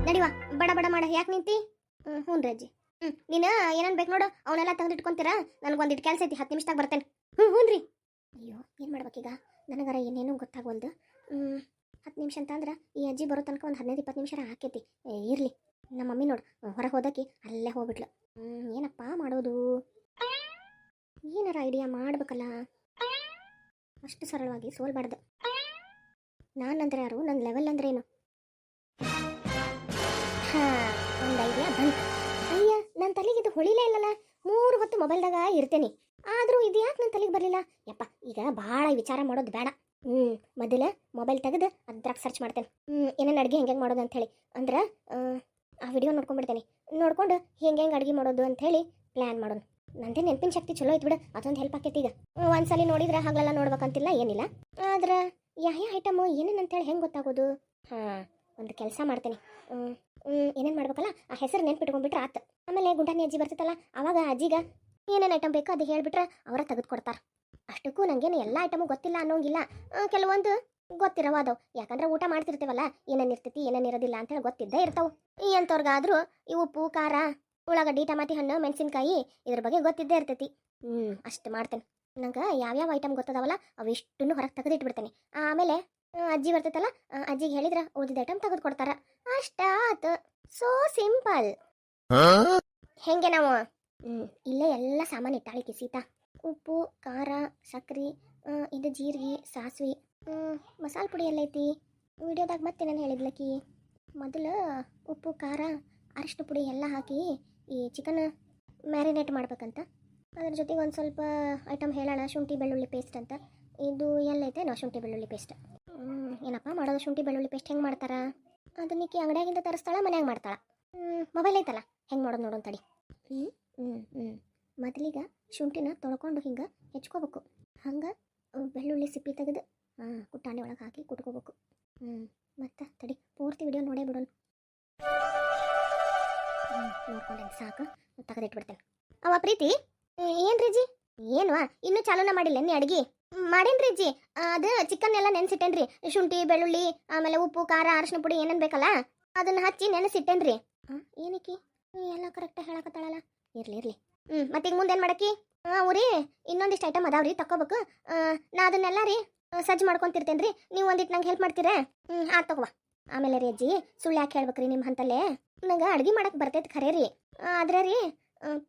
ನಡಿವಾ ಬಡ ಬಡ ಮಾಡ ಯಾಕೆ ನಿಂತಿ ಹ್ಞೂ ರೀ ಅಜ್ಜಿ ನೀನು ಏನನ್ ಬೇಕು ನೋಡು ಅವನ್ನೆಲ್ಲ ತೆಗೆದು ಇಟ್ಕೊಂತೀರಾ ನನಗೊಂದಿಟ್ಟು ಕೆಲಸ ಐತಿ 10 ನಿಮಿಷದಾಗ ಬರ್ತೇನೆ ಹ್ಞೂ ರೀ ಅಯ್ಯೋ ಏನು ಮಾಡ್ಬೇಕೀಗ ನನಗರ ಏನೇನು ಗೊತ್ತಾಗವಲ್ದು 10 ನಿಮಿಷ ಅಂತಂದ್ರೆ ಈ ಅಜ್ಜಿ ಬರೋ ತನಕ ಒಂದು 15-20 ನಿಮಿಷ ಆಕೈತಿ ಇರಲಿ ನಮ್ಮ ಮಮ್ಮಿ ನೋಡು ಹೊರಗೆ ಹೋದಕ್ಕೆ ಅಲ್ಲೇ ಹೋಗ್ಬಿಟ್ಲು ಏನಪ್ಪ ಮಾಡೋದು ಏನಾರ ಐಡಿಯಾ ಮಾಡ್ಬೇಕಲ್ಲ ಅಷ್ಟು ಸರಳವಾಗಿ ಸೋಲ್ಬಾರ್ದು ನಾನಂದ್ರೆ ಯಾರು ನನ್ನ ಲೆವೆಲ್ ಅಂದ್ರೆ ಏನು ಒಂದು ಐಡಿಯಾ ಬಂತು ಅಯ್ಯ ನನ್ನ ತಲೆಗೆ ಇದು ಹೊಳಿಲೇ ಇಲ್ಲಲ್ಲ 3 ಹೊತ್ತು ಮೊಬೈಲ್ದಾಗ ಇರ್ತೇನೆ ಆದರೂ ಇದು ಯಾಕೆ ನನ್ನ ತಲೆಗೆ ಬರಲಿಲ್ಲ ಯಪ್ಪ ಈಗ ಭಾಳ ವಿಚಾರ ಮಾಡೋದು ಬೇಡ ಮೊದಲ ಮೊಬೈಲ್ ತೆಗೆದು ಅದ್ರಾಗ ಸರ್ಚ್ ಮಾಡ್ತೇನೆ ಏನೇನು ಅಡುಗೆ ಹೆಂಗೆ ಮಾಡೋದು ಅಂಥೇಳಿ ಅಂದ್ರೆ ಆ ವಿಡಿಯೋ ನೋಡ್ಕೊಂಡ್ಬಿಡ್ತೇನೆ ನೋಡ್ಕೊಂಡು ಹೆಂಗೆ ಅಡುಗೆ ಮಾಡೋದು ಅಂಥೇಳಿ ಪ್ಲ್ಯಾನ್ ಮಾಡೋಣ ನಂದೇ ನೆನಪಿನ ಶಕ್ತಿ ಚಲೋ ಐತೆ ಬಿಡು ಅದೊಂದು ಹೆಲ್ಪ್ ಆಕೈತಿ ಈಗ ಒಂದ್ಸಲಿ ನೋಡಿದ್ರೆ ಹಾಗಲೆಲ್ಲ ನೋಡ್ಬೇಕಂತಿಲ್ಲ ಏನಿಲ್ಲ ಆದ್ರೆ ಯಾವ ಐಟಮು ಏನೇನು ಅಂತೇಳಿ ಹೆಂಗೆ ಗೊತ್ತಾಗೋದು ಒಂದು ಕೆಲಸ ಮಾಡ್ತೇನೆ ಏನೇನು ಮಾಡ್ಬೇಕಲ್ಲ ಆ ಹೆಸರು ನೆನ್ಪಿಟ್ಕೊಂಡ್ಬಿಟ್ರೆ ಆತು ಆಮೇಲೆ ಗುಂಡಾನಿ ಅಜ್ಜಿ ಬರ್ತೈತಲ್ಲ ಅವಾಗ ಅಜ್ಜಿಗ ಏನೇನು ಐಟಮ್ ಬೇಕೋ ಅದು ಹೇಳ್ಬಿಟ್ರೆ ಅವರ ತೆಗೆದು ಕೊಡ್ತಾರೆ ಅಷ್ಟಕ್ಕೂ ನನಗೇನು ಎಲ್ಲ ಐಟಮು ಗೊತ್ತಿಲ್ಲ ಅನ್ನೋಂಗಿಲ್ಲ ಕೆಲವೊಂದು ಗೊತ್ತಿರವಾದವು ಯಾಕಂದ್ರೆ ಊಟ ಮಾಡ್ತಿರ್ತೇವಲ್ಲ ಏನೇನು ಇರ್ತೈತಿ ಏನೇನು ಇರೋದಿಲ್ಲ ಅಂತೇಳಿ ಗೊತ್ತಿದ್ದೇ ಇರ್ತಾವೆ ಎಂಥವ್ರಿಗಾದ್ರೂ ಈ ಉಪ್ಪು ಖಾರ ಉಳ್ಳಾಗಡ್ಡಿ ಟಮಾಟಿ ಹಣ್ಣು ಮೆಣಸಿನ್ಕಾಯಿ ಇದ್ರ ಬಗ್ಗೆ ಗೊತ್ತಿದ್ದೇ ಇರ್ತೈತಿ ಅಷ್ಟು ಮಾಡ್ತೇನೆ ನಂಗೆ ಯಾವ್ಯಾವ ಐಟಮ್ ಗೊತ್ತದಾವಲ್ಲ ಅವಿಷ್ಟನ್ನು ಹೊರಗೆ ತೆಗೆದಿಟ್ಬಿಡ್ತೇನೆ ಆಮೇಲೆ ಅಜ್ಜಿ ಬರ್ತೈತಲ್ಲ ಅಜ್ಜಿಗೆ ಹೇಳಿದ್ರೆ ಉಳಿದಿದ್ದ ಐಟಮ್ ತೆಗೆದು ಕೊಡ್ತಾರ ಅಷ್ಟಾತ್ ಸೋ ಸಿಂಪಲ್ ಹೆಂಗೆ ನಾವು ಇಲ್ಲೇ ಎಲ್ಲ ಸಾಮಾನು ಇಟ್ಟಾಳಿಕೆ ಸೀತಾ ಉಪ್ಪು ಖಾರ ಸಕ್ರೆ ಇದು ಜೀರಿಗೆ ಸಾಸಿವೆ ಮಸಾಲೆ ಪುಡಿ ಎಲ್ಲ ಐತಿ ವಿಡಿಯೋದಾಗ ಮತ್ತೆ ನಾನು ಹೇಳಿದ್ಲಕ್ಕಿ ಮೊದಲು ಉಪ್ಪು ಖಾರ ಅರಿಶಿನ ಪುಡಿ ಎಲ್ಲ ಹಾಕಿ ಈ ಚಿಕನ್ ಮ್ಯಾರಿನೇಟ್ ಮಾಡ್ಬೇಕಂತ ಅದ್ರ ಜೊತೆಗೆ ಒಂದು ಸ್ವಲ್ಪ ಐಟಮ್ ಹೇಳೋಣ ಶುಂಠಿ ಬೆಳ್ಳುಳ್ಳಿ ಪೇಸ್ಟ್ ಅಂತ ಇದು ಎಲ್ಲೈತೆ ನಾವು ಶುಂಠಿ ಬೆಳ್ಳುಳ್ಳಿ ಪೇಸ್ಟ್ ಏನಪ್ಪ ಮಾಡೋದು ಶುಂಠಿ ಬೆಳ್ಳುಳ್ಳಿ ಪೇಸ್ಟ್ ಹೆಂಗೆ ಮಾಡ್ತಾರ ಅದನ್ನಿಕ್ಕಿ ಅಂಗಡಿಯಾಗಿಂದ ತರಿಸ್ತಾಳ ಮನ್ಯಾಗ ಮಾಡ್ತಾಳ ಮೊಬೈಲ್ ಐತಲ್ಲ ಹೆಂಗೆ ಮಾಡೋದು ನೋಡೋಣ ತಡಿ ಮೊದಲಿಗೆ ಶುಂಠಿನ ತೊಳ್ಕೊಂಡು ಹಿಂಗೆ ಹೆಚ್ಕೋಬೇಕು ಹಂಗೆ ಬೆಳ್ಳುಳ್ಳಿ ಸಿಪ್ಪಿ ತೆಗೆದು ಕುಟ್ಟಾಣಿ ಒಳಗೆ ಹಾಕಿ ಕುಟ್ಕೋಬೇಕು ಮತ್ತೆ ತಡಿ ಪೂರ್ತಿ ವಿಡಿಯೋ ನೋಡೇ ಬಿಡೋಣ ನೋಡ್ಕೊಂಡೆ ಸಾಕು ತೆಗೆದಿಟ್ಬಿಡ್ತೇನೆ ಅವ ಪ್ರೀತಿ ಏನು ರೀ ಜಿ ಏನು ಇನ್ನೂ ಚಾಲೂನ ಮಾಡಿಲ್ಲ ನೀ ಅಡ್ಗೆ ಮಾಡೇನ್ರಿ ಜಿ ಅದು ಚಿಕನ್ ಎಲ್ಲ ನೆನೆಸಿಟ್ಟೇನ್ರಿ ಶುಂಠಿ ಬೆಳ್ಳುಳ್ಳಿ ಆಮೇಲೆ ಉಪ್ಪು ಖಾರ ಅರಿಶಿನ ಪುಡಿ ಏನೇನು ಬೇಕಲ್ಲ ಅದನ್ನ ಹಚ್ಚಿ ನೆನೆಸಿಟ್ಟೇನ್ರಿ ಏನಕ್ಕಿ ಎಲ್ಲ ಕರೆಕ್ಟಾಗಿ ಹೇಳಕತ್ತಾಳಲ್ಲ ಇರ್ಲಿ ಮತ್ತೀಗ ಮುಂದೇನು ಮಾಡಕ್ಕಿ ರೀ ಇನ್ನೊಂದಿಷ್ಟು ಐಟಮ್ ಅದಾವ್ರಿ ತಗೋಬೇಕು ನಾ ಅದನ್ನೆಲ್ಲ ರೀ ಸಜ್ಜು ಮಾಡ್ಕೊಂತಿರ್ತೇನೆ ರೀ ನೀವು ಒಂದಿಟ್ಟು ನಂಗೆ ಹೆಲ್ಪ್ ಮಾಡ್ತೀರಾ ತಗೋವಾ ಆಮೇಲೆ ರೀ ಅಜ್ಜಿ ಸುಳ್ಳು ಯಾಕೆ ಹೇಳ್ಬೇಕ್ರಿ ನಿಮ್ಮ ಹಂತಲ್ಲೇ ನಂಗೆ ಅಡ್ಗೆ ಮಾಡಕ್ಕೆ ಬರ್ತೈತೆ ಖರೇ ರೀ ಆದ್ರೆ ರೀ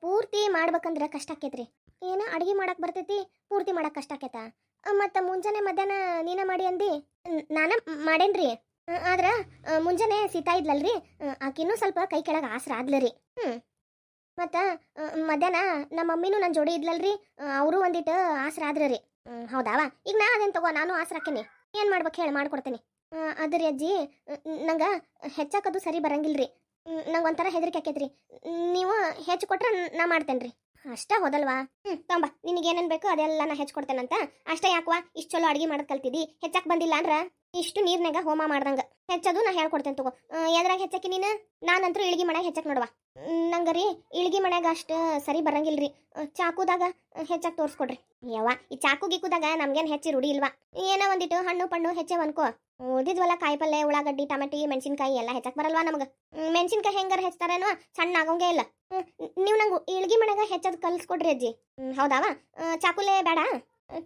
ಪೂರ್ತಿ ಮಾಡ್ಬೇಕಂದ್ರೆ ಕಷ್ಟ ಆಕೈತ್ರಿ ಏನೋ ಅಡುಗೆ ಮಾಡಕ್ಕೆ ಬರ್ತೈತಿ ಪೂರ್ತಿ ಮಾಡಕ್ಕೆ ಕಷ್ಟ ಆಕೈತ ಮತ್ತು ಮುಂಜಾನೆ ಮಧ್ಯಾಹ್ನ ನೀನ ಮಾಡಿ ಅಂದು ನಾನು ಮಾಡೇನ್ರಿ ಆದ್ರೆ ಮುಂಜಾನೆ ಸೀತಾ ಇದ್ಲಲ್ರಿ ಆಕಿನ್ನೂ ಸ್ವಲ್ಪ ಕೈ ಕೆಳಗೆ ಆಸರ ಆದ್ಲರಿ ಮತ್ತು ಮಧ್ಯಾಹ್ನ ನಮ್ಮ ಮಮ್ಮಿನೂ ನನ್ನ ಜೋಡಿ ಇದ್ಲಲ್ರಿ ಅವರು ಒಂದಿಟ್ಟು ಆಸರ ಆದ್ರಿ ಹೌದಾವ ಈಗ ನಾ ಅದೇನು ತಗೋ ನಾನು ಆಸರ ಹಾಕೇನಿ ಏನು ಮಾಡ್ಬೇಕು ಹೇಳಿ ಮಾಡ್ಕೊಡ್ತೀನಿ ಅದು ರೀ ಅಜ್ಜಿ ನಂಗೆ ಹೆಚ್ಚಾಕದು ಸರಿ ಬರಂಗಿಲ್ರಿ ನಂಗೆ ಒಂಥರ ಹೆದರಿಕೆ ಆಕೈತ್ರಿ ನೀವು ಹೆಚ್ಚು ಕೊಟ್ರೆ ನಾ ಮಾಡ್ತೇನೆ ರೀ ಅಷ್ಟೇ ಹೋದಲ್ವಾ ತಂಬ ನಿನಗೇನೇನು ಬೇಕು ಅದೆಲ್ಲ ನಾ ಹೆಚ್ಚಿಕೊಡ್ತೇನಂತ ಅಷ್ಟೇ ಯಾಕವಾ ಇಷ್ಟು ಚಲೋ ಅಡುಗೆ ಮಾಡೋದು ಕಲ್ತಿದ್ದಿ ಹೆಚ್ಚಕ್ಕೆ ಬಂದಿಲ್ಲ ಅಂದ್ರೆ ಇಷ್ಟು ನೀರ್ನಾಗ ಹೋಮ ಮಾಡ್ದಂಗೆ ಹೆಚ್ಚದು ನಾ ಹೇಳ್ಕೊಡ್ತೇನೆ ತಗೋ ಎದ್ರಾಗ ಹೆಚ್ಚಾಕಿ ನೀನು ನಾನಂತರೂ ಇಳ್ಗಿ ಮನ್ಯಾಗ ಹೆಚ್ಚಕ್ಕೆ ನೋಡುವ ನಂಗೆ ರೀ ಇಳ್ಗಿ ಮನ್ಯಾಗ ಅಷ್ಟು ಸರಿ ಬರಂಗಿಲ್ರಿ ಚಾಕುದಾಗ ಹೆಚ್ಚಾಗಿ ತೋರಿಸ್ಕೊಡ್ರಿ ಯವ್ವ ಈ ಚಾಕು ಗಿಕ್ಕುದಾಗ ನಮ್ಗೇನು ಹೆಚ್ಚಿ ರೂಢಿ ಇಲ್ವಾ ಏನೋ ಒಂದಿಟ್ಟು ಹಣ್ಣು ಪಣ್ಣು ಹೆಚ್ಚೆ ಅನ್ಕೋ ಉಳಿದಿದ್ವಲ್ಲ ಕಾಯಿ ಪಲ್ಲೆ ಉಳ್ಳಾಗಡ್ಡಿ ಟಮಾಟಿ ಮೆಣಸಿನ್ಕಾಯಿ ಎಲ್ಲ ಹೆಚ್ಚಕ್ಕೆ ಬರಲ್ವಾ ನಮ್ಗೆ ಮೆಣಸಿನ್ಕಾಯಿ ಹೆಂಗಾರ ಹೆಚ್ಚತಾರೇನೋ ಸಣ್ಣ ಆಗೋಂಗೇ ಇಲ್ಲ ನೀವು ನಂಗೆ ಇಳ್ಗಿ ಮನ್ಯಾಗ ಹೆಚ್ಚದು ಕಲಿಸ್ಕೊಡ್ರಿ ಅಜ್ಜಿ ಹೌದಾವ ಚಾಕುಲೆ ಬೇಡ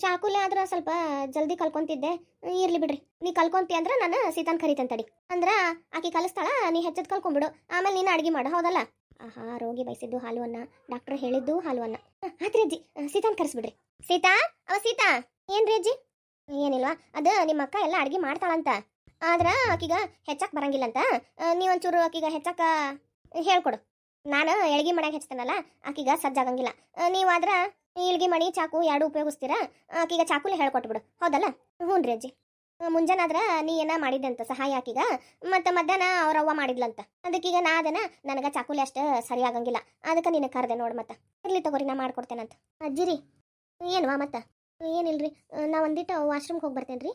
ಚಾಕುಲೆ ಆದ್ರೆ ಸ್ವಲ್ಪ ಜಲ್ದಿ ಕಲ್ಕೊಂತಿದ್ದೆ ಇರ್ಲಿ ಬಿಡ್ರಿ ನೀ ಕಲ್ಕೊಂತಿ ಅಂದ್ರೆ ನಾನು ಸೀತಾನ್ ಕರಿತೇನೆ ತಡಿ ಅಂದ್ರೆ ಆಕಿ ಕಲಿಸ್ತಾಳ ನೀ ಹೆಚ್ಚದ್ ಕಲ್ಕೊಂಡ್ಬಿಡು ಆಮೇಲೆ ನೀನು ಅಡುಗೆ ಮಾಡು ಹೌದಲ್ಲ ಆಹಾ ರೋಗಿ ಬಯಸಿದ್ದು ಹಾಲು ಅನ್ನ ಡಾಕ್ಟರ್ ಹೇಳಿದ್ದು ಹಾಲು ಅನ್ನ ಆತ್ರಿ ಅಜ್ಜಿ ಸೀತಾನ್ ಕರೆಸ್ಬಿಡ್ರಿ ಸೀತಾ ಸೀತಾ ಏನ್ರಿ ಅಜ್ಜಿ ಏನಿಲ್ವಾ ಅದು ನಿಮ್ಮ ಅಕ್ಕ ಎಲ್ಲ ಅಡುಗೆ ಮಾಡ್ತಾಳಂತ ಆದ್ರೆ ಆಕಿಗ ಹೆಚ್ಚಕ್ಕೆ ಬರಂಗಿಲ್ಲಂತ ನೀವೊಂಚೂರು ಆಕಿಗ ಹೆಚ್ಚಕ್ಕ ಹೇಳ್ಕೊಡು ನಾನು ಎಳ್ಗಿ ಮನ್ಯಾಗ ಹೆಚ್ಚತೇನಲ್ಲ ಆಕಿಗ ಸಜ್ಜಾಗಂಗಿಲ್ಲ ನೀವಾದ್ರೆ ಇಳ್ಗಿ ಮಣಿ ಚಾಕು ಎರಡು ಉಪಯೋಗಿಸ್ತೀರಾ ಆಕಿಗ ಚಾಕುಲೆ ಹೇಳ್ಕೊಟ್ಬಿಡು ಹೌದಲ್ಲ ಹ್ಞೂ ರೀ ಅಜ್ಜಿ ಮುಂಜಾನಾದ್ರೆ ನೀ ಏನ ಮಾಡಿದ್ದಂತ ಸಹಾಯ ಆಕಿಗ ಮತ್ತು ಮಧ್ಯಾಹ್ನ ಅವ್ರವ್ವ ಮಾಡಿದ್ಲಂತ ಅದಕ್ಕೀಗ ನಾ ಅದನ್ನ ನನಗೆ ಚಾಕುಲೆ ಅಷ್ಟು ಸರಿ ಆಗಂಗಿಲ್ಲ ಅದಕ್ಕೆ ನೀನು ಕರೆದೆ ನೋಡಿ ಮತ್ತೆ ಇರ್ಲಿ ತಗೋರಿ ನಾ ಮಾಡ್ಕೊಡ್ತೇನಂತ ಅಜ್ಜಿರಿ ಏನ್ವಾ ಮತ್ತೆ ಏನಿಲ್ರಿ ನಾ ಒಂದಿಟ್ಟು ವಾಶ್ರೂಮ್ಗೆ ಹೋಗಿ ಬರ್ತೇನೆ ರೀ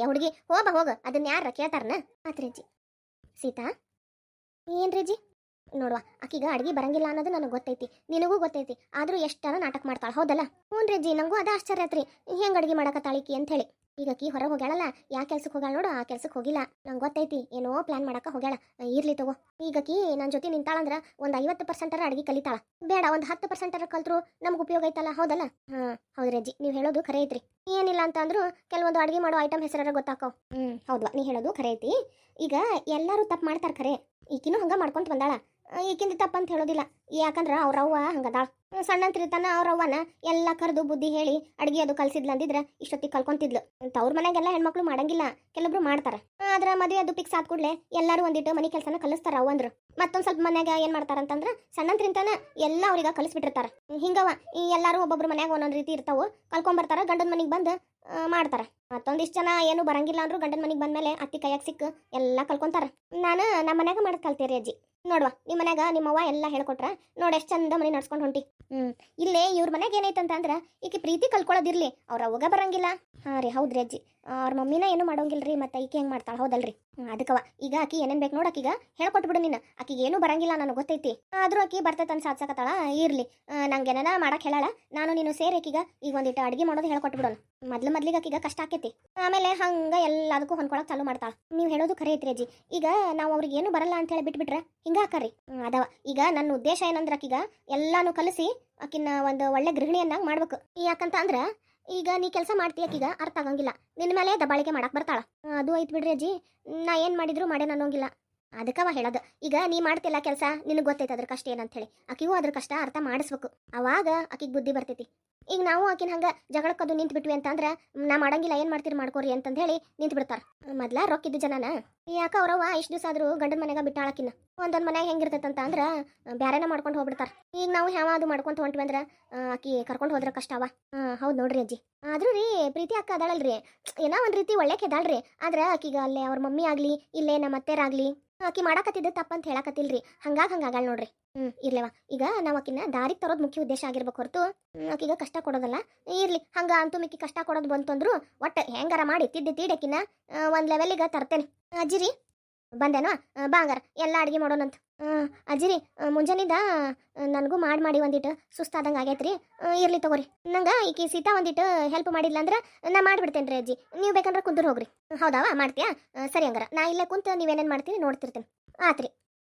ಹುಡುಗಿ ಹೋಗ ಅದನ್ನ ಯಾರ ಕೇಳ್ತಾರನ ಆತ್ರಿ ಅಜ್ಜಿ ಸೀತಾ ಏನ್ರಿ ಅಜ್ಜಿ ನೋಡುವ ಆಕಿಗ ಅಡುಗೆ ಬರಂಗಿಲ್ಲ ಅನ್ನೋದು ನನಗೆ ಗೊತ್ತೈತಿ ನಿನಗೂ ಗೊತ್ತೈತಿ ಆದರೂ ಎಷ್ಟಾರ ನಾಟಕ ಮಾಡ್ತಾಳೆ ಹೌದಲ್ಲ ಹ್ಞೂ ರೀ ಅಜ್ಜಿ ನನಗೂ ಅದ ಆಶ್ಚರ್ಯ ಆತ್ರಿ ಹೆಂಗೆ ಅಡುಗೆ ಮಾಡಕತ್ತಾಳಿಕಿ ಅಂತ ಹೇಳಿ ಈಗ ಆಕಿ ಹೊರಗೆ ಹೋಗ್ಯಾಳಲ್ಲ ಯಾ ಕೆಲ್ಸಕ್ಕೆ ಹೋಗ್ಯಾಳ ನೋಡು ಆ ಕೆಲ್ಸಕ್ಕೆ ಹೋಗಿಲ್ಲ. ನಂಗೆ ಗೊತ್ತೈತಿ ಏನೋ ಪ್ಲಾನ್ ಮಾಡಕ್ಕೆ ಹೋಗ್ಯಾಳ. ಇರ್ಲಿ ತಗೋ. ಈಗ ಆಕಿ ನನ್ನ ಜೊತೆ ನಿಂತಾಳಂದ್ರ ಒಂದು 50% ಅಡಿಗೆ ಕಲಿತಾಳ. ಬೇಡ ಒಂದು 10% ಕಲ್ತ್ರು ನಮ್ಗೆ ಉಪಯೋಗ ಐತಲ್ಲ, ಹೌದಲ್ಲ? ಹೌದ್ರಿ ಅಜ್ಜಿ, ನೀವು ಹೇಳೋದು ಖರೆ ಐತ್ರಿ. ಏನಿಲ್ಲ ಅಂತ ಅಂದ್ರು ಕೆಲವೊಂದು ಅಡಿಗೆ ಮಾಡೋ ಐಟಮ್ ಹೆಸರ ಗೊತ್ತಾಕವ್. ಹೌದ್ವಾ, ನೀ ಹೇಳೋದು ಖರೆ ಐತಿ. ಈಗ ಎಲ್ಲರೂ ತಪ್ಪು ಮಾಡ್ತಾರ ಖರೆ, ಈಕಿನೂ ಹಂಗ ಮಾಡ್ಕೊಂತ ಬಂದಾಳ. ಈಕಿಂದ ತಪ್ಪಂತ ಹೇಳೋದಿಲ್ಲ, ಯಾಕಂದ್ರ ಅವ್ರವ್ವ ಹಂಗದಾಳ. ಸಣ್ಣಂತಿರ್ತಾನ ಅವ್ರವ್ವನ ಎಲ್ಲ ಕರೆದು ಬುದ್ಧಿ ಹೇಳಿ ಅಡಿಗೆ ಅದು ಕಲ್ಸಿದ್ಲ ಅಂದಿದ್ರ ಇಷ್ಟೊತ್ತಿಗೆ ಕಲ್ಕೊಂತಿದ್ಲು. ಅವ್ರ ಮನ್ಯಾಗೆಲ್ಲ ಹೆಣ್ಮಕ್ಳು ಮಾಡಂಗಿಲ್ಲ, ಕೆಲವೊಬ್ರು ಮಾಡ್ತಾರ. ಆದ್ರ ಮದುವೆ ಅದು ಫಿಕ್ಸ್ ಆದ ಕೂಡಲೇ ಎಲ್ಲರೂ ಒಂದಿಟ್ಟು ಮನೆ ಕೆಲಸನ ಕಲಿಸ್ತಾರ ಅವಂದ್ರು. ಮತ್ತೊಂದ್ ಸ್ವಲ್ಪ ಮನ್ಯಾಗ ಏನ್ ಮಾಡ್ತಾರ ಅಂತಂದ್ರ ಸಣ್ಣಂತ್ರಿಂತಾನ ಎಲ್ಲ ಅವ್ರಿಗೆ ಕಲಿಸ್ಬಿಟ್ಟಿರ್ತಾರ. ಹಿಂಗವ ಈ ಎಲ್ಲಾರು ಒಬ್ಬೊಬ್ರು ಮನ್ಯಾಗ ಒಂದೊಂದ್ ರೀತಿ ಇರ್ತಾವು, ಕಲ್ಕೊಂಬರ್ತಾರ. ಗಂಡನ ಮನೆಗೆ ಬಂದು ಮಾಡ್ತಾರ. ಮತ್ತೊಂದಿಷ್ಟು ಜನ ಏನು ಬರಂಗಿಲ್ಲ ಅಂದ್ರು ಗಂಡನ ಮನೆಗೆ ಬಂದ್ಮೇಲೆ ಅತ್ತಿ ಕೈಯಾಗ ಸಿಕ್ಕು ಎಲ್ಲ ಕಲ್ಕೊಂತಾರ. ನಾನು ನಮ್ಮ ಮನ್ಯಾಗ ಮಾಡದ್ ಕಲ್ತೇರಿ ಅಜ್ಜಿ. ನೋಡ್ವಾ, ನಿಮ್ಮ ಮನ್ಯಾಗ ನಿಮ್ಮವ್ವ ಎಲ್ಲ ಹೇಳ್ಕೊಟ್ರ ನೋಡಿ ಎಷ್ಟು ಚಂದ ಮನೆ ನಡ್ಸ್ಕೊಂಡು ಹೊಂಟಿ. ಇಲ್ಲೇ ಇವ್ರ ಮನ್ಯಾಗ ಏನೈತಂತ ಅಂದ್ರ ಈಕೆ ಪ್ರೀತಿ ಕಲ್ಕೊಳ್ಳೋದಿರ್ಲಿ, ಅವ್ರ ಅವಾಗ ಬರಂಗಿಲ್ಲ. ರೀ ಹೌದ್ರಿ ಅಜ್ಜಿ, ಅವ್ರ ಮಮ್ಮಿನ ಏನು ಮಾಡೋಂಗಿಲ್ರಿ, ಮತ್ತೆ ಈಕೆ ಹೆಂಗ್ ಮಾಡ್ತಾಳ, ಹೌದಲ್ರಿ? ಅದಕ್ಕವ ಈಗ ಆಕಿ ಏನೇನ್ ಬೇಕು ನೋಡ್ ಆಕಿಗ ಹೇಳ್ಕೊಟ್ಬಿಡು ನೀನು. ಆಕಿಗೆ ಏನು ಬರಂಗಿಲ್ಲ ನನಗೆ ಗೊತ್ತೈತಿ, ಆದ್ರೂ ಆಕಿ ಬರ್ತೈತನ್ ಸಾಧ್ಸಕತ್ತಾಳ. ಇರ್ಲಿ, ನಂಗೆ ಏನಾರ ಮಾಡಕ್ ಹೇಳಾಳ, ನಾನು ನೀನು ಸೇರಿ ಆಕಿಗ ಈಗ ಒಂದಿಟ್ಟು ಅಡಿಗೆ ಮಾಡೋದು ಹೇಳ್ಕೊಟ್ಬಿಡೋಣ. ಮೊದ್ಲಿಗೆ ಆಕಿಗ ಕಷ್ಟ ಆಕೈತಿ, ಆಮೇಲೆ ಹಂಗ ಎಲ್ಲದಕ್ಕೂ ಹೊಂದ್ಕೊಳಕ್ ಚಾಲು ಮಾಡ್ತಾಳ. ನೀವು ಹೇಳೋದು ಖರೆ ಐತ್ರಿ ಅಜ್ಜಿ. ಈಗ ನಾವು ಅವ್ರಿಗೆ ಏನು ಬರಲ್ಲ ಅಂತ ಹೇಳಿ ಬಿಟ್ಬಿಟ್ರೆ ಹಿಂಗ ಆಕರಿ. ಅದವ ಈಗ ನನ್ನ ಉದ್ದೇಶ ಏನಂದ್ರ ಆಕಿಗ ಎಲ್ಲಾನು ಕಲಿಸಿ ಆಕಿನ ಒಂದು ಒಳ್ಳೆ ಗೃಹಿಣಿಯನ್ನಾಗಿ ಮಾಡ್ಬೇಕು. ಯಾಕಂತ ಅಂದ್ರ ಈಗ ನೀ ಕೆಲಸ ಮಾಡ್ತೀಯ ಆಕಿಗ ಅರ್ಥ ಆಗಂಗಿಲ್ಲ, ನಿನ್ನ ಮೇಲೆ ದಬ್ಬಾಳಿಕೆ ಮಾಡಕ್ ಬರ್ತಾಳ. ಅದು ಐತ್ ಬಿಡ್ರಿ ಅಜ್ಜಿ, ನಾ ಏನ್ ಮಾಡಿದ್ರು ಮಾಡೇನ ಅನ್ನೋಂಗಿಲ್ಲ. ಅದಕ್ಕವ ಹೇಳೋದು, ಈಗ ನೀ ಮಾಡ್ತಿಲ್ಲ ಕೆಲಸ, ನಿನಗೆ ಗೊತ್ತೈತೆ ಅದ್ರ ಕಷ್ಟ ಏನಂತ ಹೇಳಿ. ಆಕಿಗೂ ಅದ್ರ ಕಷ್ಟ ಅರ್ಥ ಮಾಡಿಸ್ಬೇಕು, ಅವಾಗ ಆಕಿಗೆ ಬುದ್ಧಿ ಬರ್ತೈತಿ. ಈಗ ನಾವು ಆಕಿನ ಹಂಗ ಜಗಳಕ್ಕದು ನಿಂತು ಬಿಟ್ವಿ ಅಂತಂದ್ರೆ ನಾ ಮಾಡಂಗಿಲ್ಲ, ಏನ್ ಮಾಡ್ತೀರಿ ಮಾಡ್ಕೋರಿ ಅಂತಂದು ಹೇಳಿ ನಿಂತು ಬಿಡ್ತಾರ. ಮೊದ್ಲ ರೊಕ್ಕಿದ್ದ ಜನನ ಯಾಕ ಅವ್ರವ್ವ ಇಷ್ಟು ದಿವಸ ಆದ್ರೂ ಗಂಡನ ಮನೆಯಾಗ ಬಿಟ್ಟಾಳಕಿನ್ನ. ಒಂದೊಂದ್ ಮನ್ಯಾಗ ಹೆಂಗಿರ್ತೈತಂತ ಅಂದ್ರ ಬ್ಯಾರೆನ ಮಾಡ್ಕೊಂಡು ಹೋಗ್ಬಿಡ್ತಾರ. ಈಗ ನಾವು ಯಾವ ಅದು ಮಾಡ್ಕೊಂತ ಹೊಂಟ್ವಿ ಅಂದ್ರ ಆಕಿ ಕರ್ಕೊಂಡು ಹೋದ್ರ ಕಷ್ಟ ಅವ. ಹೌದ್ ನೋಡ್ರಿ ಅಜ್ಜಿ. ಆದ್ರೂ ರೀ ಪ್ರೀತಿ ಅಕ್ಕ ಅದಾಳಲ್ರಿ, ಏನೋ ಒಂದ್ ರೀತಿ ಒಳ್ಳೆ ಕೆದಾಳ್ರಿ. ಆದ್ರ ಆಕಿಗ ಅಲ್ಲೇ ಅವ್ರ ಮಮ್ಮಿ ಆಗ್ಲಿ ಇಲ್ಲೇ ನಮ್ಮ ಅತ್ತೆರಾಗ್ಲಿ ಆಕಿ ಮಾಡಾಕತ್ತಿದ್ದ ತಪ್ಪಂತ ಹೇಳಕತ್ತಿಲ್ರಿ. ಹಂಗಾಗ ನೋಡ್ರಿ. ಇರ್ಲೇವಾ, ಈಗ ನಾವ್ ಆಕಿನ ದಾರಿಗೆ ತರೋದ್ ಮುಖ್ಯ ಉದ್ದೇಶ ಆಗಿರ್ಬೇಕು ಹೊರತು ಆಕಿಗ ಕಷ್ಟ ಕೊಡೋದಲ್ಲ. ಇರ್ಲಿ, ಹಂಗ ಅಂತೂ ಮಿಕ್ಕಿ ಕಷ್ಟ ಕೊಡೋದು ಬಂತು ಅಂದ್ರು ಒಟ್ಟ ಹೆಂಗಾರ ಮಾಡಿ ತೀಡಕಿನ ಒಂದ್ ಲೆವೆಲಿಗೆ ತರ್ತೇನೆ. ಅಜ್ಜಿರಿ ಬಂದೇನೋ, ಬಾಂಗಾರ ಎಲ್ಲ ಅಡಿಗೆ ಮಾಡೋಣಂತ. ಅಜ್ಜಿರಿ ಮುಂಜಾನಿಂದ ನನಗೂ ಮಾಡಿ ಒಂದಿಟ್ಟು ಸುಸ್ತಾದಂಗೆ ಆಗೈತ್ರಿ. ಇರ್ಲಿ ತಗೋರಿ, ನಂಗೆ ಈಕಿ ಸೀತಾ ಒಂದಿಟ್ಟು ಹೆಲ್ಪ್ ಮಾಡಿಲ್ಲ ಅಂದ್ರೆ ನಾ ಮಾಡಿಬಿಡ್ತೇನೆ ರೀ ಅಜ್ಜಿ. ನೀವು ಬೇಕಂದ್ರೆ ಕುಂತರು ಹೋಗ್ರಿ. ಹೌದಾವ, ಮಾಡ್ತೀಯಾ? ಸರಿ, ಹಂಗಾರ ನಾ ಇಲ್ಲೇ ಕುಂತ ನೀವೇನೇನು ಮಾಡ್ತೀರಿ ನೋಡ್ತಿರ್ತೇನೆ. ಆತ್ರಿ,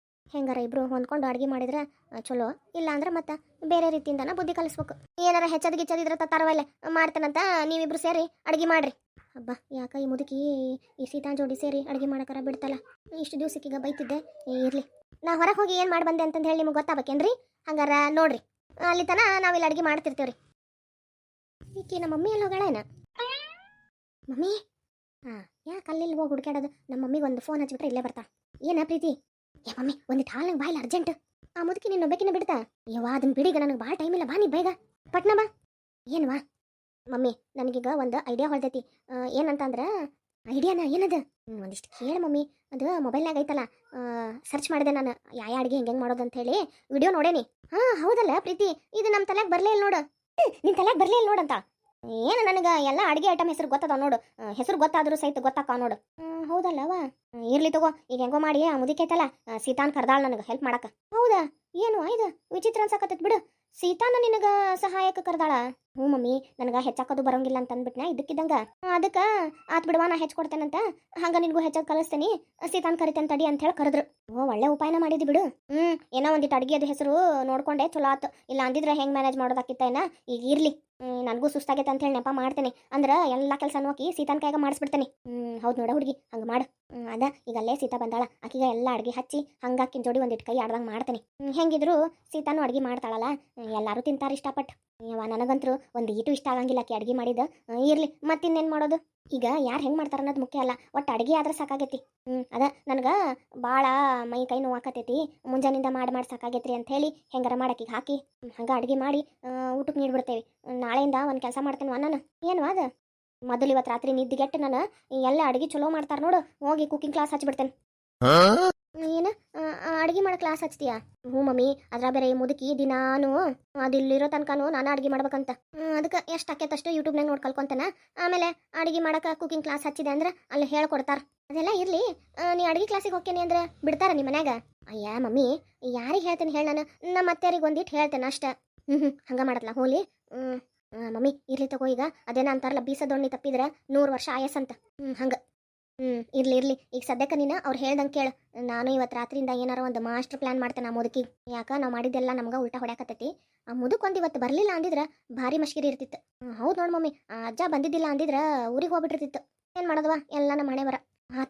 ಹೆಂಗಾರ ಇಬ್ರು ಹೊಂದ್ಕೊಂಡು ಅಡುಗೆ ಮಾಡಿದ್ರೆ ಚಲೋ. ಇಲ್ಲ ಅಂದ್ರೆ ಮತ್ತೆ ಬೇರೆ ರೀತಿಯಿಂದನ ಬುದ್ಧಿ ಕಲಿಸ್ಬೇಕು. ಏನಾರ ಹೆಚ್ಚದ ಗಿಚ್ಚದಿದ್ರೆ ತತ್ತಾರವಲ್ಲ ಮಾಡ್ತೇನಂತ ನೀವಿಬ್ರು ಸೇರಿ ಅಡುಗೆ ಮಾಡ್ರಿ. ಹಬ್ಬ, ಯಾಕ ಈ ಮುದುಕಿ ಈ ಸೀತಾ ಜೋಡಿ ಸೇರಿ ಅಡುಗೆ ಮಾಡಕರ ಬಿಡ್ತಲ್ಲ. ಇಷ್ಟು ದಿವ್ಸಕ್ಕೀಗ ಬೈತಿದ್ದೆ. ಇರ್ಲಿ, ನಾ ಹೊರಗೆ ಹೋಗಿ ಏನು ಮಾಡಿ ಬಂದೆ ಅಂತಂದು ಹೇಳಿ ನಿಮಗೆ ಗೊತ್ತಾಗಬೇಕೇನ್ರಿ? ಹಂಗಾರ ನೋಡ್ರಿ, ಅಲ್ಲಿ ತನ ನಾವಿಲ್ಲಿ ಅಡುಗೆ ಮಾಡ್ತಿರ್ತೇವ್ರಿ. ಈಕಿ ನಮ್ಮ ಮಮ್ಮಿ ಎಲ್ಲಿ ಹೋಗಳೇನ? ಮಮ್ಮಿ, ಯಾಕೆ ಅಲ್ಲಿ ಹೋಗಿ ಹುಡುಕಾಡೋದು? ನಮ್ಮ ಮಮ್ಮಿಗೆ ಒಂದು ಫೋನ್ ಹಚ್ಬಿಟ್ರೆ ಇಲ್ಲೇ ಬರ್ತಾ. ಏನ ಪ್ರೀತಿ? ಏ ಮಮ್ಮಿ, ಒಂದಿಟ್ಟು ಹಾಲು ಬಾಯಿಲ್ಲ ಅರ್ಜೆಂಟ್. ಆ ಮುದುಕಿ ನೀನು ಒಬ್ಬಕಿನ ಬಿಡ್ತಾ? ಯವ್ವ, ಅದನ್ನ ಬಿಡಿಗ, ನನಗೆ ಭಾಳ ಟೈಮ್ ಇಲ್ಲ. ಬಾ ನೀ ಬೇಗ ಪಟ್ನ ಬಾ. ಏನ್ವಾ ಮಮ್ಮಿ, ನನಗೀಗ ಒಂದು ಐಡಿಯಾ ಹೊಳ್ದೈತಿ. ಏನಂತಂದ್ರೆ ಐಡಿಯಾನ ಏನದು? ಒಂದಿಷ್ಟು ಕೇಳು ಮಮ್ಮಿ. ಅದು ಮೊಬೈಲ್ನಾಗ ಐತಲ್ಲ, ಸರ್ಚ್ ಮಾಡಿದೆ ನಾನು ಯಾವ ಅಡುಗೆ ಹೆಂಗೆ ಮಾಡೋದು ಅಂತ ಹೇಳಿ ವಿಡಿಯೋ ನೋಡೇನಿ. ಹೌದಲ್ಲ ಪ್ರೀತಿ, ಇದು ನಮ್ಮ ತಲೆಗೆ ಬರಲೇ ಇಲ್ಲ ನೋಡು. ನಿನ್ನ ತಲೆಗೆ ಬರಲೇ ಇಲ್ಲ ನೋಡಂತ. ಏನು ನನಗೆ ಎಲ್ಲ ಅಡುಗೆ ಐಟಮ್ ಹೆಸರು ಗೊತ್ತದ ನೋಡು. ಹೆಸರು ಗೊತ್ತಾದ್ರೂ ಸಹಿತ ಗೊತ್ತಾಕ ನೋಡು. ಹೌದಲ್ಲವ, ಇರ್ಲಿ ತಗೋ. ಈಗ ಹೆಂಗೋ ಮಾಡಿ ಆ ಮುದಿಕೈತಲ್ಲ ಸೀತಾನ್ ಕರ್ದಾಳ ನನಗೆ ಹೆಲ್ಪ್ ಮಾಡಕ. ಹೌದಾ? ಏನು ಆಯ್ದು ವಿಚಿತ್ರ ಅನ್ಸಕತ್ತೈತ್ ಬಿಡು. ಸೀತಾನ ನಿನಗ ಸಹಾಯಕ್ಕೆ ಕರ್ದಾಳ? ಹ್ಞೂ ಮಮ್ಮಿ, ನನಗೆ ಹೆಚ್ಚಾಕೋದು ಬರೋಂಗಿಲ್ಲ ಅಂತ ಅಂದ್ಬಿಟ್ನ ಇದ್ದಕ್ಕಿದ್ದಂಗ. ಅದಕ್ಕೆ ಆತ್ ಬಿಡುವ, ನಾ ಹೆಚ್ಚಿಕೊಡ್ತೇನಂತ. ಹಂಗ ನಿನಗೂ ಹೆಚ್ಚಾಗಿ ಕಲಿಸ್ತೇನೆ, ಸೀತಾನ್ ಕರಿತೇನೆ ತಡಿ ಅಂತ ಹೇಳಿ ಕರೆದ್ರು. ಒಳ್ಳೆ ಉಪಾಯನ ಮಾಡಿದಿ ಬಿಡು. ಏನೋ ಒಂದಿಟ್ಟು ಅಡುಗೆ ಅದು ಹೆಸರು ನೋಡ್ಕೊಂಡೆ ಚಲೋ ಆತು. ಇಲ್ಲ ಅಂದಿದ್ರೆ ಹೆಂಗೆ ಮ್ಯಾನೇಜ್ ಮಾಡೋದಾಕಿತ್ತೇನ. ಈಗ ಇರ್ಲಿ, ನನಗೂ ಸುಸ್ತಾಗೈತೆ ಅಂತ ಹೇಳಿ ನೆಪ ಮಾಡ್ತೇನೆ. ಅಂದ್ರೆ ಎಲ್ಲ ಕೆಲಸ ಹಾಕಿ ಸೀತಾನ್ ಕೈಯಾಗ ಮಾಡಿಸ್ಬಿಡ್ತೇನೆ. ಹೌದು ನೋಡ ಹುಡುಗಿ, ಹಂಗೆ ಮಾಡು. ಅದ ಈಗ ಅಲ್ಲೇ ಸೀತಾ ಬಂದಾಳ, ಆಕಿಗ ಎಲ್ಲ ಅಡುಗೆ ಹಚ್ಚಿ ಹಂಗಾಕಿನ ಜೋಡಿ ಒಂದಿಟ್ಟು ಕೈ ಆಡ್ದಂಗೆ ಮಾಡ್ತೇನೆ. ಹೆಂಗಿದ್ರು ಸೀತಾನು ಅಡುಗೆ ಮಾಡ್ತಾಳಲ್ಲ, ಎಲ್ಲರೂ ತಿಂತಾರೆ ಇಷ್ಟಪಟ್ಟು. ನನಗಂತರೂ ಒಂದು ಈಟು ಇಷ್ಟ ಆಗಂಗಿಲ್ಲ ಆಕಿ ಅಡುಗೆ ಮಾಡಿದ. ಇರ್ಲಿ, ಮತ್ತಿನ್ನೇನು ಮಾಡೋದು? ಈಗ ಯಾರು ಹೆಂಗೆ ಮಾಡ್ತಾರ ಅನ್ನೋದು ಮುಖ್ಯ ಅಲ್ಲ, ಒಟ್ಟು ಅಡುಗೆ ಆದ್ರೆ ಸಾಕಾಗೈತಿ. ಅದ ನನಗೆ ಭಾಳ ಮೈ ಕೈ ನೋವಾಕತೈತಿ. ಮುಂಜಾನಿಂದ ಮಾಡಿ ಸಾಕಾಗೈತ್ರಿ ಅಂತ ಹೇಳಿ ಹೆಂಗಾರ ಮಾಡಕ್ಕೆ ಹಾಕಿ ಹಂಗೆ ಅಡುಗೆ ಮಾಡಿ ಊಟಕ್ಕೆ ನೀಡ್ಬಿಡ್ತೇವೆ. ನಾಳೆಯಿಂದ ಒಂದು ಕೆಲಸ ಮಾಡ್ತೇನೆ ನಾನು. ಏನು ಅದು? ಮೊದಲು ಇವತ್ತು ರಾತ್ರಿ ನಿದ್ದಿಗೆಟ್ಟು ನಾನು ಎಲ್ಲ ಅಡುಗೆ ಚಲೋ ಮಾಡ್ತಾರೆ ನೋಡು, ಹೋಗಿ ಕುಕಿಂಗ್ ಕ್ಲಾಸ್ ಹಚ್ಬಿಡ್ತೇನೆ. ಏನು ಅಡುಗೆ ಮಾಡೋ ಕ್ಲಾಸ್ ಹಚ್ತೀಯಾ? ಹ್ಞೂ ಮಮ್ಮಿ, ಅದ್ರ ಬೇರೆ ಈ ಮುದುಕಿ ದಿನಾನು ಅದಿಲ್ಲಿರೋ ತನಕನೂ ನಾನು ಅಡುಗೆ ಮಾಡ್ಬೇಕಂತ. ಅದಕ್ಕೆ ಎಷ್ಟು ಆಕೈತಷ್ಟು ಯೂಟ್ಯೂಬ್ನಾಗ ನೋಡಿ ಕಲ್ಕೊಂತಾನೆ. ಆಮೇಲೆ ಅಡುಗೆ ಮಾಡಕ್ಕೆ ಕುಕಿಂಗ್ ಕ್ಲಾಸ್ ಹಚ್ಚಿದೆ ಅಂದ್ರೆ ಅಲ್ಲಿ ಹೇಳ್ಕೊಡ್ತಾರೆ. ಅದೆಲ್ಲ ಇರಲಿ, ನೀ ಅಡುಗೆ ಕ್ಲಾಸಿಗೆ ಹೋಗ್ತೇನೆ ಅಂದ್ರೆ ಬಿಡ್ತಾರ ನಿಮ್ಮ ಮನ್ಯಾಗ? ಅಯ್ಯ ಮಮ್ಮಿ, ಯಾರಿಗೆ ಹೇಳ್ತೇನೆ ಹೇಳಿ? ನಾನು ನಮ್ಮ ಅತ್ತೆಯರಿಗೆ ಒಂದಿಟ್ಟು ಹೇಳ್ತೇನೆ ಅಷ್ಟೇ. ಹಂಗೆ ಮಾಡತ್ಲ ಹೋಲಿ. ಮಮ್ಮಿ ಇರ್ಲಿ ತಗೋ ಈಗ ಅದೇನ ಅಂತಾರಲ್ಲ ಬೀಸ ದೊಣ್ಣಿ ತಪ್ಪಿದ್ರ 100 ವರ್ಷ ಆಯಸ್ಸಂತ ಹಂಗ ಇರ್ಲಿ ಈಗ ಸದ್ಯಕ್ಕೆ ನೀನು ಅವ್ರು ಹೇಳ್ದಂಗೆ ಕೇಳು. ನಾನು ಇವತ್ತು ರಾತ್ರಿಯಿಂದ ಏನಾರ ಒಂದು ಮಾಸ್ಟರ್ ಪ್ಲಾನ್ ಮಾಡ್ತೇನೆ ಆ ಮುದುಕಿ. ಯಾಕ ನಾವು ಮಾಡಿದ್ದೆಲ್ಲ ನಮ್ಗೆ ಉಲ್ಟಾ ಹೊಡ್ಯಾಕತ್ತೈತಿ. ಆ ಮುದುಕೊಂದು ಇವತ್ತು ಬರಲಿಲ್ಲ ಅಂದಿದ್ರೆ ಭಾರಿ ಮಶ್ಕಿರಿ ಇರ್ತಿತ್ತು. ಹೌದು ನೋಡಿ ಮಮ್ಮಿ, ಆ ಅಜ್ಜ ಬಂದಿದ್ದಿಲ್ಲ ಅಂದಿದ್ರೆ ಊರಿಗೆ ಹೋಗ್ಬಿಟ್ಟಿರ್ತಿತ್ತು. ಏನು ಮಾಡೋದವ, ಎಲ್ಲ ನಮ್ಮ ಮನೆ ಬರ.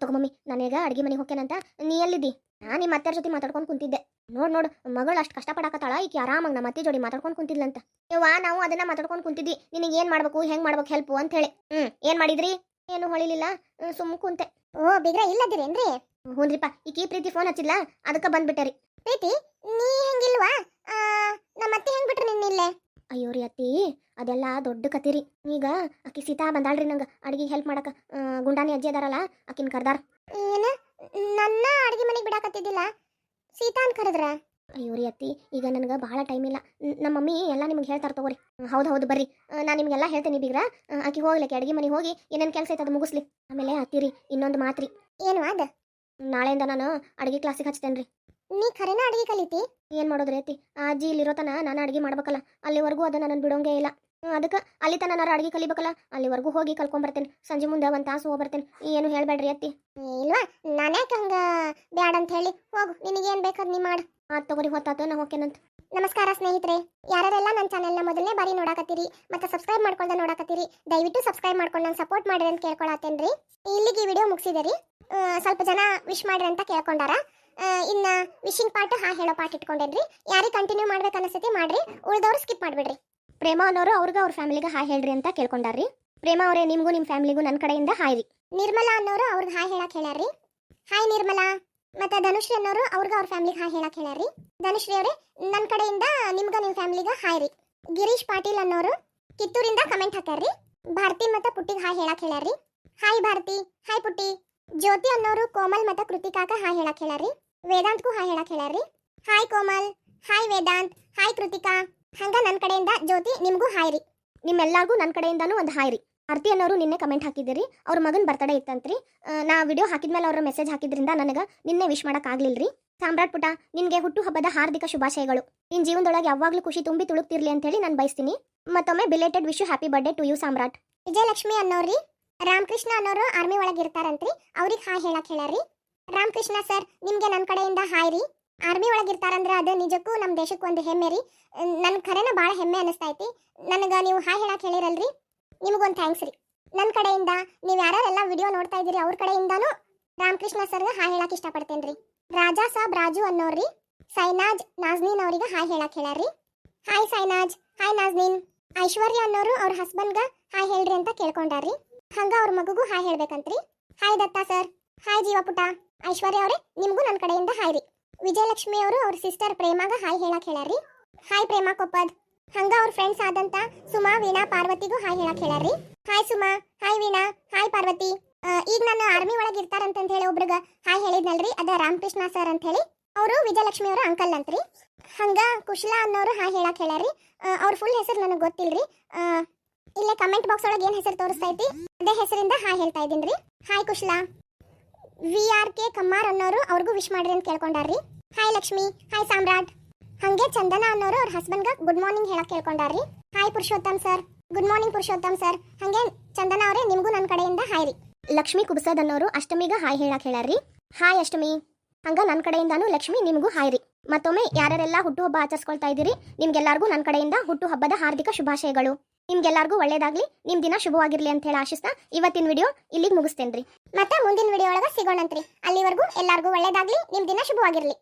ತಗೋ ಮಮ್ಮಿ, ನಾನೀಗ ಅಡುಗೆ ಮನೆಗೆ ಹೋಗ್ತೇನಂತ. ನೀ ಎಲ್ಲಿದ್ದಿ? ನಾನು ನಿಮ್ಮ ಅತ್ತೆರ ಜೊತೆ ಮಾತಾಡ್ಕೊಂಡು ಕುಂತಿದ್ದೆ. ನೋಡು ಮಗಳು ಅಷ್ಟು ಕಷ್ಟಪಡಾಕತ್ತಾಳ, ಈಕಿ ಆರಾಮಾಗಿ ನಮ್ಮ ಅತ್ತೆ ಜೋಡಿ ಮಾತಾಡ್ಕೊಂಡು ಕುಂತಿದ್ಲಂತ. ಯವ್ವ ನಾವು ಅದನ್ನ ಮಾತಾಡ್ಕೊಂಡು ಕುಂತಿದ್ದಿ, ನಿನಗೆ ಏನು ಮಾಡ್ಬೇಕು ಹೆಂಗೆ ಮಾಡ್ಬೇಕು ಹೆಲ್ಪು ಅಂತ ಹೇಳಿ. ಏನು ಮಾಡಿದ್ರಿ? ಏನು ಹೊಳಿಲಿಲ್ಲ, ಸುಮ್ಮ ಕುಂತೆ. ಓ ಬಿಗ್ರ ಇಲ್ಲದಿರೇನ್ರಿ? ಹ್ಞೂನ್ರಿಪ್ಪ, ಈಕಿ ಪ್ರೀತಿ ಫೋನ್ ಹಚ್ಚಿಲ್ಲ, ಅದಕ್ಕೆ ಬಂದ್ಬಿಟ್ಟರಿ. ಪ್ರೀತಿ ನೀ ಹೆಂಗಿಲ್ವಾ? ನಮ್ಮ ಅತ್ತೆ ಹೆಂಗ್ ಬಿಟ್ರಿ ನಿನ್ನಿಲ್ಲೇ? ಅಯ್ಯೋ ರೀ ಅತ್ತಿ, ಅದೆಲ್ಲ ದೊಡ್ಡ ಕತಿರಿ. ಈಗ ಆಕಿ ಸೀತಾ ಬಂದಾಳ್ರಿ ನಂಗೆ ಅಡಿಗೆ ಹೆಲ್ಪ್ ಮಾಡಕ. ಗುಂಡಾನಿ ಅಜ್ಜಿ ಅದಾರಲ್ಲ ಆಕಿನ ಕರ್ದಾರ. ಏನು ನನ್ನ ಅಡಿಗೆ ಮನೆಗೆ ಬಿಡಾಕತ್ತಿದ್ದಿಲ್ಲ, ಸೀತಾ ಅಂತ ಕರೆದ್ರ? ಅಯ್ಯೋ ರೀ ಅತ್ತಿ, ಈಗ ನನಗೆ ಭಾಳ ಟೈಮ್ ಇಲ್ಲ. ನಮ್ಮ ಮಮ್ಮಿ ಎಲ್ಲ ನಿಮ್ಗೆ ಹೇಳ್ತಾರೆ ತಗೋರಿ. ಹೌದು ಬರ್ರಿ, ನಾನು ನಿಮಗೆಲ್ಲ ಹೇಳ್ತೇನೆ ಬೀಗ್ರ. ಆಕಿ ಹೋಗ್ಲಿಕ್ಕೆ ಅಡುಗೆ ಮನೆಗೆ ಹೋಗಿ ಏನೇನು ಕೆಲಸ ಐತೆ ಅದು ಮುಗಿಸ್ಲಿ. ಆಮೇಲೆ ಅತ್ತಿರಿ ಇನ್ನೊಂದು ಮಾತ್ರಿ. ಏನು ಅದು? ನಾಳೆಯಿಂದ ನಾನು ಅಡುಗೆ ಕ್ಲಾಸಿಗೆ ಹಚ್ತೇನೆ ರೀ. ನೀ ಖರೇನ ಅಡುಗೆ ಕಲಿತಿ? ಏನು ಮಾಡೋದ್ರಿ ಅತ್ತಿ, ಆ ಅಜ್ಜಿ ಇಲ್ಲಿರೋ ತನ ನಾನು ಅಡುಗೆ ಮಾಡ್ಬೇಕಲ್ಲ, ಅಲ್ಲಿವರೆಗೂ ಅದು ನನ್ನ ಬಿಡೋಂಗೇ ಇಲ್ಲ. ಅದಕ್ಕೆ ಅಲ್ಲಿ ತನ ನಾನು ಅಡುಗೆ ಕಲಿಬೇಕಲ್ಲ, ಅಲ್ಲಿವರೆಗೂ ಹೋಗಿ ಕಲ್ಕೊಂಬರ್ತೇನೆ. ಸಂಜೆ ಮುಂದೆ 1 ತಾಸು ಹೋಗ್ಬರ್ತೇನೆ. ಏನು ಹೇಳಬೇಡ್ರಿ ಅತ್ತಿ. ಇಲ್ವಾ, ನಾನ್ಯಾಕೆ ಹಂಗೆ ಬ್ಯಾಡ ಅಂತ ಹೇಳಿ? ಹೋಗು, ನಿನಗೇನು ಬೇಕಾದ್ ನೀ ಮಾಡು. ತಗೋರಿ, ಹೊತ್ತಾತು ನಾ ಹೋಗ್ತೇನಂತ. ನಮಸ್ಕಾರ ಸ್ನೇಹಿತರೆ, ಯಾರೆಲ್ಲ ನನ್ನ ಚಾನೆಲ್ನ ಮೊದಲನೇ ಬಾರಿ ನೋಡಾಕತ್ತೀರಿ ಮತ್ತು ಸಬ್ಸ್ಕ್ರೈಬ್ ಮಾಡ್ಕೊಳ್ದೆ ನೋಡಾಕತ್ತೀರಿ, ದಯವಿಟ್ಟು ಸಬ್ಸ್ಕ್ರೈಬ್ ಮಾಡ್ಕೊಂಡು ನಂಗೆ ಸಪೋರ್ಟ್ ಮಾಡಿರಿ ಅಂತ ಕೇಳ್ಕೊಳತ್ತೇನ್ರಿ. ಇಲ್ಲಿಗೆ ಈ ವಿಡಿಯೋ ಮುಗಿಸಿದೆ ರೀ. ಸ್ವಲ್ಪ ಜನ ವಿಶ್ ಮಾಡ್ರಿ ಅಂತ ಕೇಳ್ಕೊಂಡಾರ. ಇನ್ನು ವಿಶಿಂಗ್ ಪಾರ್ಟ್ ಹೇಳೋ ಪಾರ್ಟ್ ಇಟ್ಕೊಂಡೇನ್ರಿ. ಯಾರಿಗೆ ಕಂಟಿನ್ಯೂ ಮಾಡ್ಬೇಕು ಅನಿಸ್ತೈತಿ ಮಾಡ್ರಿ, ಉಳಿದವ್ರು ಸ್ಕಿಪ್ ಮಾಡಿಬಿಡ್ರಿ. ಪ್ರೇಮ ಅನ್ನೋರು ಅವ್ರಿಗೆ ಅವ್ರ ಫ್ಯಾಮಿಲಿಗೆ ಹಾಯ್ ಹೇಳ್ರಿ ಅಂತ ಕೇಳ್ಕೊಂಡಾರ್ರಿ. ಪ್ರೇಮ ಅವರೇ, ನಿಮಗೂ ನಿಮ್ಮ ಫ್ಯಾಮಿಲಿಗೂ ನನ್ನ ಕಡೆಯಿಂದ ಹಾಯ್ ರೀ. ನಿರ್ಮಲಾ ಅನ್ನೋರು ಅವ್ರಿಗೆ ಹಾಯ್ ಹೇಳಕ್ಕೆ ಹೇಳ್ಯಾರ್ರಿ. ಹಾಯ್ ನಿರ್ಮಲಾ. ಮತ್ತು ಧನುಶ್ರೀ ಅನ್ನೋರು ಅವ್ರಿಗೆ ಅವ್ರ ಫ್ಯಾಮಿಲಿಗೆ ಹಾಯ್ ಹೇಳಕ್ಕೆ ಹೇಳ್ಯಾರ್ರಿ. ಧನುಶ್ರೀ ಅವರೇ, ನನ್ನ ಕಡೆಯಿಂದ ನಿಮ್ಗೆ ನಿಮ್ಮ ಫ್ಯಾಮಿಲಿಗೆ ಹಾಯ್ ರೀ. ಗಿರೀಶ್ ಪಾಟೀಲ್ ಅನ್ನೋರು ಕಿತ್ತೂರಿಂದ ಕಮೆಂಟ್ ಹಾಕ್ಯಾರ್ರಿ. ಭಾರತಿ ಮತ್ತು ಪುಟ್ಟಿಗೆ ಹಾಯ್ ಹೇಳಕ್ಕೆ ಹೇಳ್ಯಾರ್ರಿ. ಹಾಯ್ ಭಾರತಿ, ಹಾಯ್ ಪುಟ್ಟಿ. ಜ್ಯೋತಿ ಅನ್ನೋರು ಕೋಮಲ್ ಮತ್ತು ಕೃತಿಕಾಕ ಹಾಯ್ ಹೇಳಕ್ಕೆ ಹೇಳ್ಯಾರ್ರಿ. ವೇದಾಂತ್ಗೂ ಹಾಯ್ ಹೇಳಕ್ಕೆ ಹೇಳ್ಯಾರ್ರಿ. Hi Komal, hi Vedant, hi Kritika. ಹಂಗ ನನ್ನ ಕಡೆಯಿಂದ ಜ್ಯೋತಿ ನಿಮಗೂ ಹಾಯ್ ರೀ. ನಿಮ್ಮೆಲ್ಲರಿಗೂ ನನ್ನ ಕಡೆಯಿಂದನೂ ಒಂದು ಹಾಯ್ ರೀ. ಆರ್ತಿ ಅನ್ನೋರು ನಿನ್ನೆ ಕಮೆಂಟ್ ಹಾಕಿದ್ದೀರಿ, ಅವ್ರ ಮಗನ ಬರ್ತಡೇ ಇತ್ತಂತ್ರಿ. ನಾ ವಿಡಿಯೋ ಹಾಕಿದ್ಮೇಲೆ ಅವ್ರ ಮೆಸೇಜ್ ಹಾಕಿದ್ರಿಂದ ನನಗೆ ನಿನ್ನೆ ವಿಶ್ ಮಾಡೋಕ್ಕಾಗಲಿಲ್ಲರಿ. ಸಾಮ್ರಾಟ್ ಪುಟ, ನಿನಗೆ ಹುಟ್ಟುಹಬ್ಬದ ಹಾರ್ದಿಕ ಶುಭಾಶಯಗಳು. ನಿನ್ನ ಜೀವನದೊಳಗೆ ಯಾವಾಗಲೂ ಖುಷಿ ತುಂಬಿ ತುಳುಕ್ತಿರ್ಲಿ ಅಂತೇಳಿ ನಾನು ಬಯಸ್ತೀನಿ. ಮತ್ತೊಮ್ಮೆ belated wish happy birthday to you Samrat. Vijayalakshmi ಅನ್ನೋರಿ ರಾಮಕೃಷ್ಣ ಅನ್ನೋರು ಆರ್ಮಿ ಒಳಗೆ ಇರ್ತಾರಂತ್ರಿ, ಅವ್ರಿಗೆ ಹಾಯ್ ಹೇಳಕ್ಕೆ ಹೇಳ್ಯಾರ್ರಿ. ರಾಮಕೃಷ್ಣ ಸರ್, ನಿಮಗೆ ನನ್ನ ಕಡೆಯಿಂದ ಹಾಯ್ ರೀ. ಆರ್ಮಿ ಒಳಗೆ ಇರ್ತಾರಂದ್ರೆ ಅದು ನಿಜಕ್ಕೂ ನಮ್ಮ ದೇಶಕ್ಕೆ ಒಂದು ಹೆಮ್ಮೆ ರೀ. ನನ್ನ ಖರೇನ ಭಾಳ ಹೆಮ್ಮೆ ಅನಿಸ್ತೈತಿ. ನನಗೆ ನೀವು ಹಾಯ್ ಹೇಳಕ್ಕೆ ಹೇಳಿರಲ್ರಿ, ನಿಮಗೊಂದು ಥ್ಯಾಂಕ್ಸ್ ರೀ. ನನ್ನ ಕಡೆಯಿಂದ ನೀವು ಯಾರ್ಯಾರೆಲ್ಲ ವಿಡಿಯೋ ನೋಡ್ತಾ ಇದ್ದೀರಿ ಅವ್ರ ಕಡೆಯಿಂದನೂ ರಾಮಕೃಷ್ಣ ಸರ್ಗೆ ಹಾಯ್ ಹೇಳಕ್ಕೆ ಇಷ್ಟಪಡ್ತೇನೆ ರೀ. ರಾಜಾ ಸಾಬ್ ರಾಜು ಅನ್ನೋರ್ರಿ ಸೈನಾಜ್ ನಾಜ್ನೀನ್ ಅವರಿಗೆ ಹಾಯ್ ಹೇಳಕ್ಕೆ ಹೇಳ್ಯಾರ್ರಿ. Hi ಸೈನಾಜ್, hi ನಾಜ್ನೀನ್. ಐಶ್ವರ್ಯ ಅನ್ನೋರು ಅವ್ರ ಹಸ್ಬೆಂಡ್ಗೆ ಹಾಯ್ ಹೇಳ್ರಿ ಅಂತ ಕೇಳ್ಕೊಂಡಾರ್ರಿ. ಹಂಗ ಅವ್ರ ಮಗುಗೂ ಹಾಯ್ ಹೇಳ್ಬೇಕಂತ್ರಿ. ಹಾಯ್ ದತ್ತಾ ಸರ್, ಹಾಯ್ ಜೀವಪುಟ. ಐಶ್ವರ್ಯ ಅವರೇ, ನಿಮಗೂ ನನ್ನ ಕಡೆಯಿಂದ ಹಾಯ್ ರೀ. ವಿಜಯಲಕ್ಷ್ಮಿ ಅವರು ಅವ್ರ ಸಿಸ್ಟರ್ ಪ್ರೇಮಾಗ ಹಾಯ್ ಹೇಳಕ್ಕೆ ಹೇಳ್ಯಾರ್ರಿ. ಹಾಯ್ ಪ್ರೇಮಾ ಕೊಪ್ಪದ್. ಹಂಗ ಅವ್ರ ಫ್ರೆಂಡ್ಸ್ ಆದಂತ ಸುಮಾ, ವೀಣಾ, ಪಾರ್ವತಿಗೂ ಹಾಯ್ ಹೇಳಕ್ಕೆ ಹೇಳ್ಯಾರ್ರಿ. Hi Suma, hi Veena, hi Parvati. ಈಗ ನಾನು ಆರ್ಮಿ ಒಳಗೆ ಇರ್ತಾರಂತ ಹೇಳಿ ಒಬ್ರಿಗೆ ಹಾಯ್ ಹೇಳಿದ್ನಲ್ರಿ, ಅದ ರಾಮಕೃಷ್ಣ ಸರ್ ಅಂತ ಹೇಳಿ. ಅವರು ವಿಜಯಲಕ್ಷ್ಮಿ ಅವರ ಅಂಕಲ್ ಅಂತ್ರಿ. ಹಂಗ ಕುಶಲಾ ಅನ್ನೋರು ಹಾಯ್ ಹೇಳಕ್ಕೆ ಹೇಳ್ಯಾರ್ರಿ. ಅವ್ರ ಫುಲ್ ಹೆಸರು ನನಗೆ ಗೊತ್ತಿಲ್ರಿ. ಇಲ್ಲೇ ಕಮೆಂಟ್ ಬಾಕ್ಸ್ ಒಳಗೆ ಏನು ಹೆಸರು ತೋರಿಸ್ತೈತಿ ಅದೇ ಹೆಸರಿಂದ ಹಾಯ್ ಹೇಳ್ತಾ ಇದ್ದೀನಿ ರೀ. ಹಾಯ್ ಕುಶಲಾ. VRK ಕಮ್ಮಾರ್ ಅನ್ನೋರು ಅವ್ರಿಗೂ ವಿಶ್ ಮಾಡ್ರಿ ಅಂತ ಕೇಳ್ಕೊಂಡಾರ್ರಿ. Hi Lakshmi, hi Samrat. ಹಂಗೆ ಚಂದನ ಅನ್ನೋರು ಅವ್ರ ಹಸ್ಬೆಂಡ್ಗೆ ಗುಡ್ ಮಾರ್ನಿಂಗ್ ಹೇಳಕ್ ಕೇಳ್ಕೊಂಡಾರ್ರಿ. Hi Purushottam sir, good morning Purushottam sir. ಹಂಗೆ ಚಂದನ ಅವರೇ, ನಿಮಗೂ ನನ್ನ ಕಡೆಯಿಂದ ಹಾಯ್ ರೀ. ಲಕ್ಷ್ಮಿ ಕುಬಸದ್ ಅನ್ನೋರು ಅಷ್ಟಮಿಗೆ ಹಾಯ್ ಹೇಳಕ್ ಹೇಳ್ಯಾರ್ರಿ. ಹಾಯ್ ಅಷ್ಟಮಿ. ಹಂಗ ನನ್ನ ಕಡೆಯಿಂದಾನು ಲಕ್ಷ್ಮಿ ನಿಮಗೂ ಹಾಯ್ ರೀ. ಮತ್ತೊಮ್ಮೆ ಯಾರ್ಯಾರೆಲ್ಲ ಹುಟ್ಟುಹಬ್ಬ ಆಚರಿಸ್ಕೊಳ್ತಾ ಇದ್ದೀರಿ ನಿಮ್ಗೆಲ್ಲರಿಗೂ ನನ್ನ ಕಡೆಯಿಂದ ಹುಟ್ಟುಹಬ್ಬದ ಹಾರ್ದಿಕ ಶುಭಾಶಯಗಳು. ನಿಮ್ಗೆಲ್ಲರಿಗೂ ಒಳ್ಳೇದಾಗ್ಲಿ, ನಿಮ್ ದಿನ ಶುಭವಾಗಿರ್ಲಿ ಅಂತ ಹೇಳಿ ಆಶಿಸ್ತಾ ಇವತ್ತಿನ ವಿಡಿಯೋ ಇಲ್ಲಿಗೆ ಮುಗಿಸ್ತೇನ್ರಿ. ಮತ್ತೆ ಮುಂದಿನ ವಿಡಿಯೋ ಒಳಗೆ ಸಿಗೋಣಂತ್ರಿ. ಅಲ್ಲಿವರೆಗೂ ಎಲ್ಲರಿಗೂ ಒಳ್ಳೇದಾಗ್ಲಿ, ನಿಮ್ ದಿನ ಶುಭವಾಗಿರ್ಲಿ.